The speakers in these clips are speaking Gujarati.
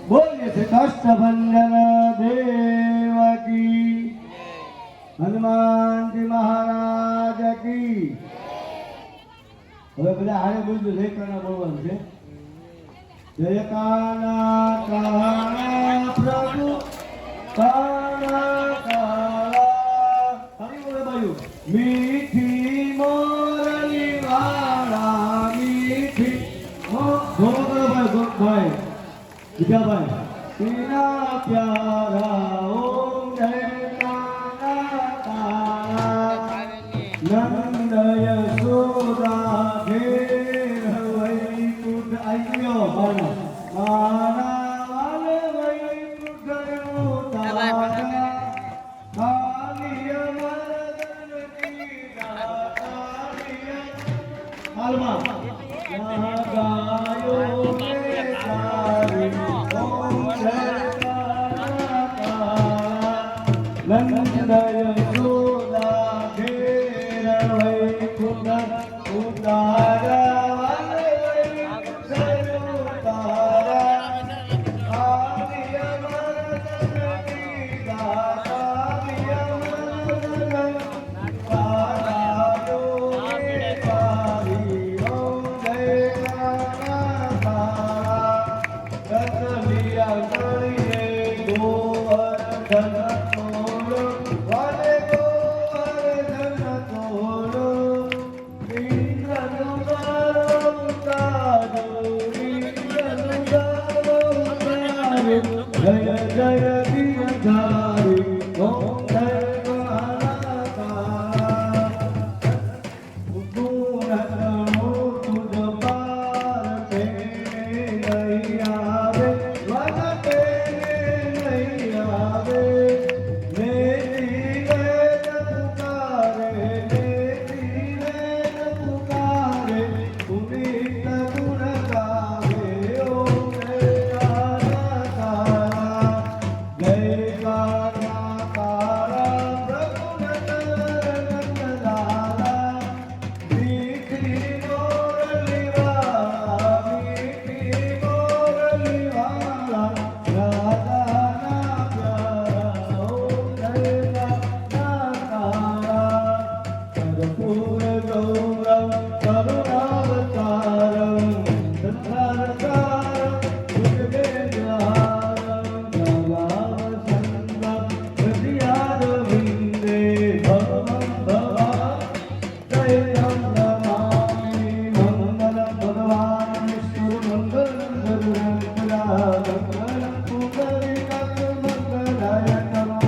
बोलिए श्री कष्टभंजन देव की, हनुमान जी महाराज की। હવે બધા હારે બોલજો, જયકારા બોલવાનું છે। જયકારા કાળા પ્રભુ કાળા કાળા હરી બોલે બાયુ મીઠી મોરલી વાળા મીઠી ગોરો ભાઈ બીજા ભાઈ તેના પ્યારા ઓમ જયકારા કાળા નંદ યશોદા ઘેર વૈકુંઠ આવ્યો મારા વાલે વૈકુંઠ તારા કાલિય મરદન કી દાતાલિય હાલમાં ગાયો મે તારી ઓમ જયકારા કાળા નંદ યશોદા ઉતારા વાલે વૈકુંઠ ઉતારા આલિય મરદન કી દાતાલિય મરદન તારાયો મે તારી ઓમ જયકારા કાળા દસલિયા કરીએ ગોવર્ધન તોલો વાલે ગોવર્ધન તોલો જય જય વીરધારી ઓમ જયકારા કાળા ગુણ તુજ પાર તે નહીં આવે વન તે નહીં આવે મેરી વેદ પુકારે મેરી વેદ પુકારે પુનિત ગુણ ગાવે ઓમ જયકારા કાળા જયકારા કાળા પ્રભુ નંદલાલા મીઠી મોરલી વાળા મીઠી મોરલી વાળા રાધાના પ્યારા ઓમ જયકારા કાળા કર્પૂર ગૌરમ કરુણાવતારમ સંસારસારમ ભુજગેન્દ્રહારમ જવાવસંતમ હૃદયારવિંદે ભવમ ભવા જયં નમામિ મંગલમ ભગવાન વિષ્ણુ મંગલમ ગરુડધરા મંગલમ પુંડરીકાક્ષ મંગલાય નમો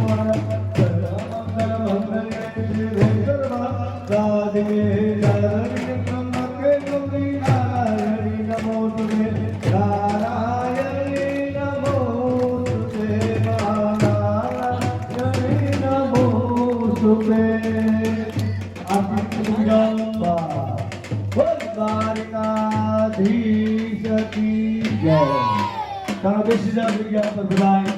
સર્વમંગલ મંગલે શિવે સર્વાસાધિકે નારાયણ બ્રહ્મકે ગૌરી નારાયણી નમોસ્તુતે નારાયણી નમોસ્તુતે નારાયણી નમોસ્તુતે અભિજંબા દ્વારિકાધીશ કી જય। તારા બેસી જા જગ્યા પર બધાય।